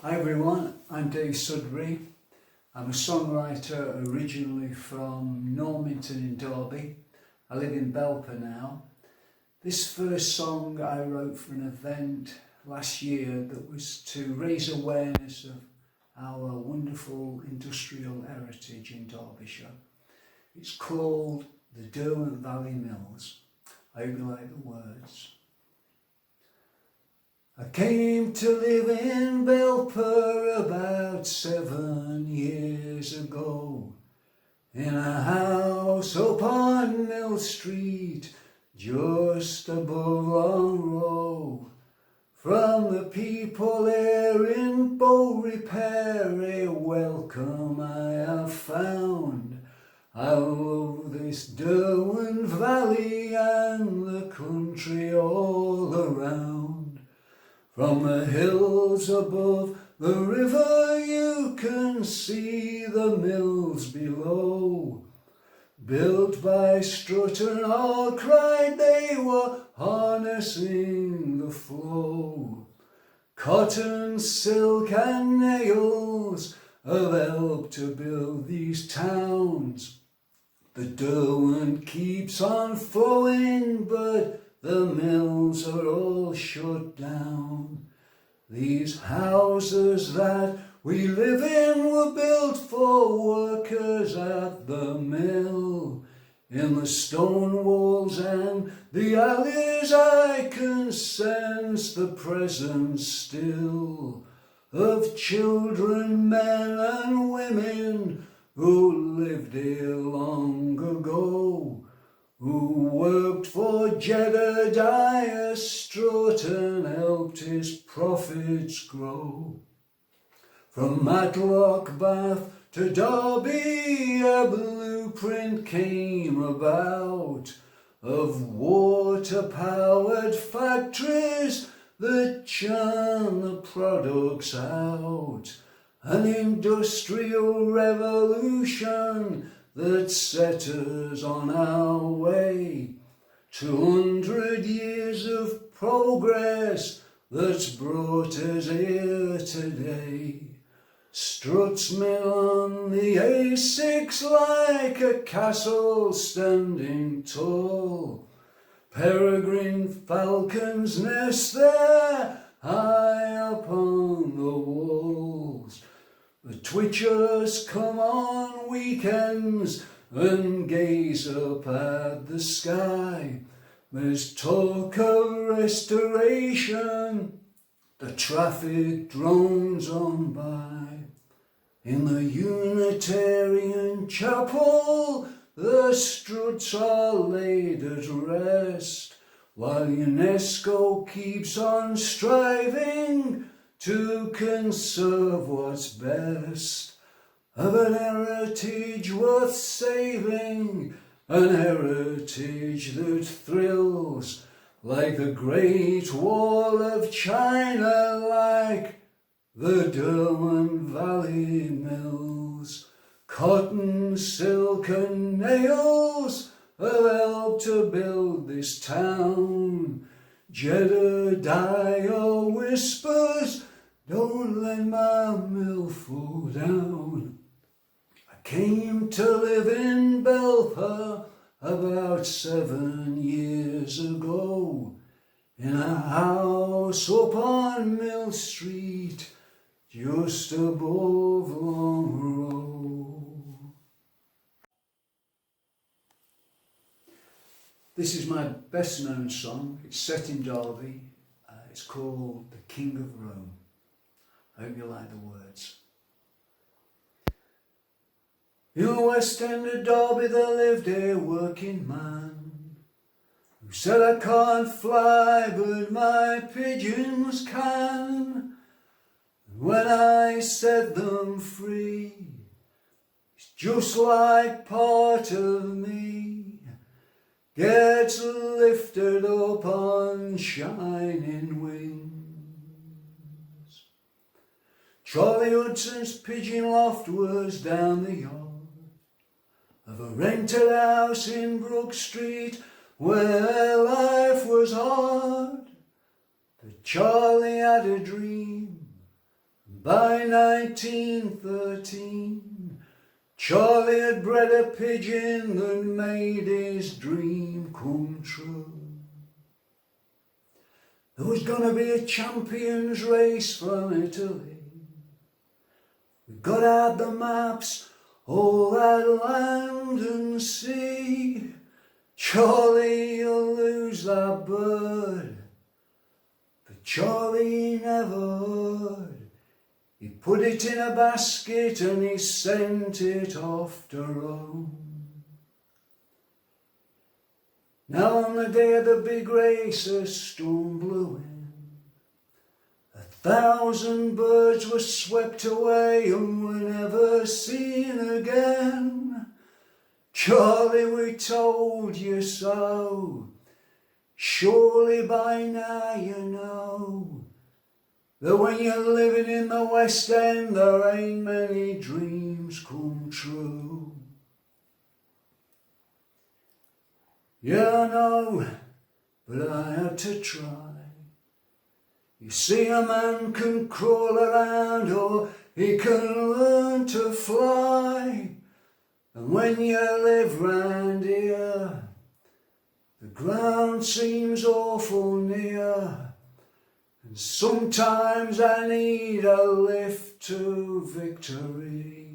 Hi everyone, I'm Dave Sudbury. I'm a songwriter originally from Normanton in Derby. I live in Belper now. This first song I wrote for an event last year that was to raise awareness of our wonderful industrial heritage in Derbyshire. It's called the Derwent Valley Mills. I hope you like the words. I came to live in Belper about 7 years ago, in a house upon Mill Street, just above Long Row. From the people here in Bow Repair, a welcome I have found. I love this Derwent Valley and the country all around. From the hills above the river you can see the mills below. Built by Strut and all cried they were harnessing the flow. Cotton, silk and nails have helped to build these towns. The Derwent keeps on flowing, but the mills are all shut down. These houses that we live in were built for workers at the mill. In the stone walls and the alleys I can sense the presence still of children, men and women who lived here long ago, who worked for Jedediah Strut and helped his profits grow. From Matlock, Bath to Derby a blueprint came about of water-powered factories that churn the products out. An industrial revolution that set us on our way. 200 years of progress that's brought us here today. Strut's mill on the A6 like a castle standing tall. Peregrine falcons nest there high upon the walls. The twitchers come on weekends and gaze up at the sky. There's talk of restoration, the traffic drones on by. In the Unitarian chapel, the Struts are laid at rest, while UNESCO keeps on striving to conserve what's best of an heritage worth saving, an heritage that thrills like the Great Wall of China, like the Derwent Valley Mills. Cotton, silk and nails have helped to build this town. Jedediah whispers, don't let my mill fall down. I came to live in Belper about 7 years ago, in a house upon Mill Street, just above Long Row. This is my best known song. It's set in Derby. It's called The King of Rome. I hope you like the words. In the West End of Derby there lived a working man who said, I can't fly but my pigeons can. And when I set them free, it's just like part of me gets lifted up on shining wings. Charlie Hudson's pigeon loft was down the yard of a rented house in Brook Street where life was hard. But Charlie had a dream, By 1913, Charlie had bred a pigeon that made his dream come true. There was gonna be a champions race from Italy. We got out the maps, all that land and sea. Charlie, you'll lose that bird. But Charlie never heard. He put it in a basket and he sent it off to Rome. Now on the day of the big race a storm blew in. 1,000 birds were swept away and were never seen again. Charlie, we told you so. Surely by now you know that when you're living in the West End there ain't many dreams come true. Yeah, I know, but I had to try. You see, a man can crawl around or he can learn to fly. And when you live round here, the ground seems awful near. And sometimes I need a lift to victory.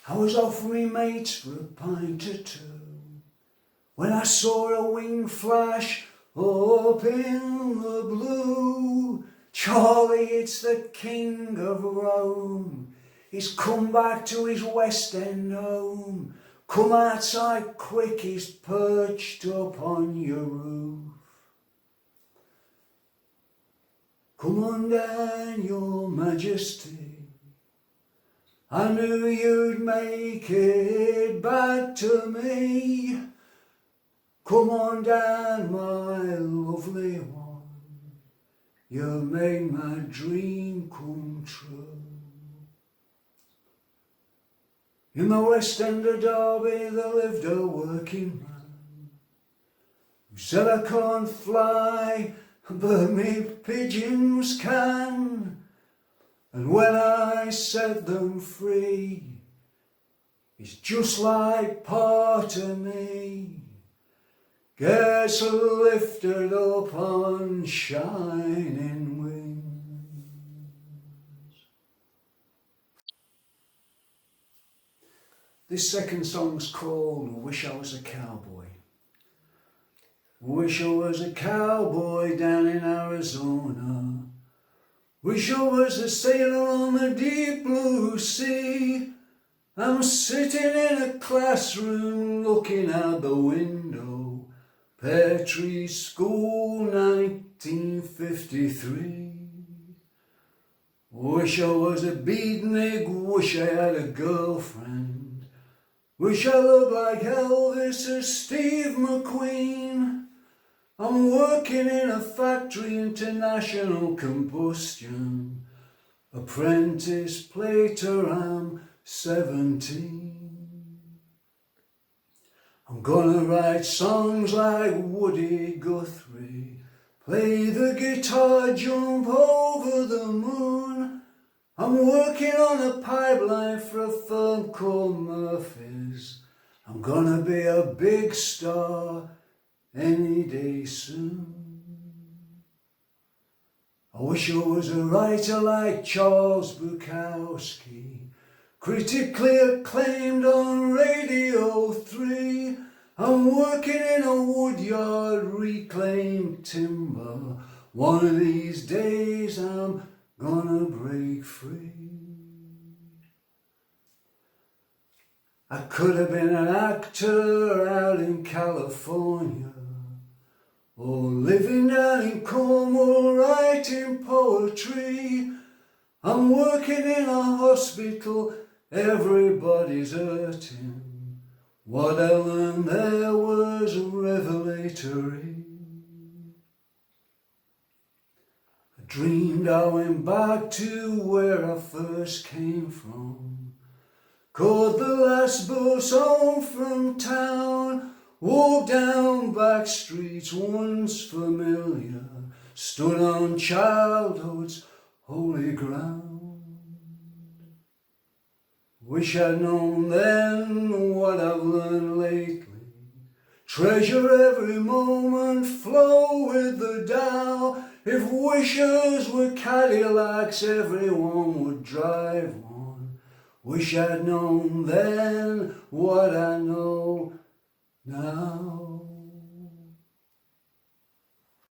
I was off with me mates for a pint or two when I saw a wing flash up in the blue. Charlie, it's the King of Rome. He's come back to his West End home. Come outside quick, he's perched up on your roof. Come on down, your majesty. I knew you'd make it back to me. Come on down, my lovely one. You made my dream come true. In the West End of Derby there lived a working man who said, I can't fly, but me pigeons can. And when I set them free, it's just like part of me gets lifted up on shining wings. This second song's called Wish I Was a Cowboy. Wish I was a cowboy down in Arizona. Wish I was a sailor on the deep blue sea. I'm sitting in a classroom looking out the window. Pear Tree School, 1953. Wish I was a beatnik, wish I had a girlfriend. Wish I looked like Elvis or Steve McQueen. I'm working in a factory, international combustion. Apprentice plater, I'm 17. I'm gonna write songs like Woody Guthrie, play the guitar, jump over the moon. I'm working on a pipeline for a firm called Murphy's. I'm gonna be a big star any day soon. I wish I was a writer like Charles Bukowski, critically acclaimed on Radio 3. I'm working in a woodyard, reclaimed timber. One of these days I'm gonna break free. I could have been an actor out in California, or living down in Cornwall writing poetry. I'm working in a hospital, everybody's hurting. What I learned there was revelatory. I dreamed I went back to where I first came from, caught the last bus home from town, walked down back streets once familiar, stood on childhood's holy ground. Wish I'd known then what I've learned lately. Treasure every moment, flow with the Dow. If wishes were Cadillacs, everyone would drive one. Wish I'd known then what I know now.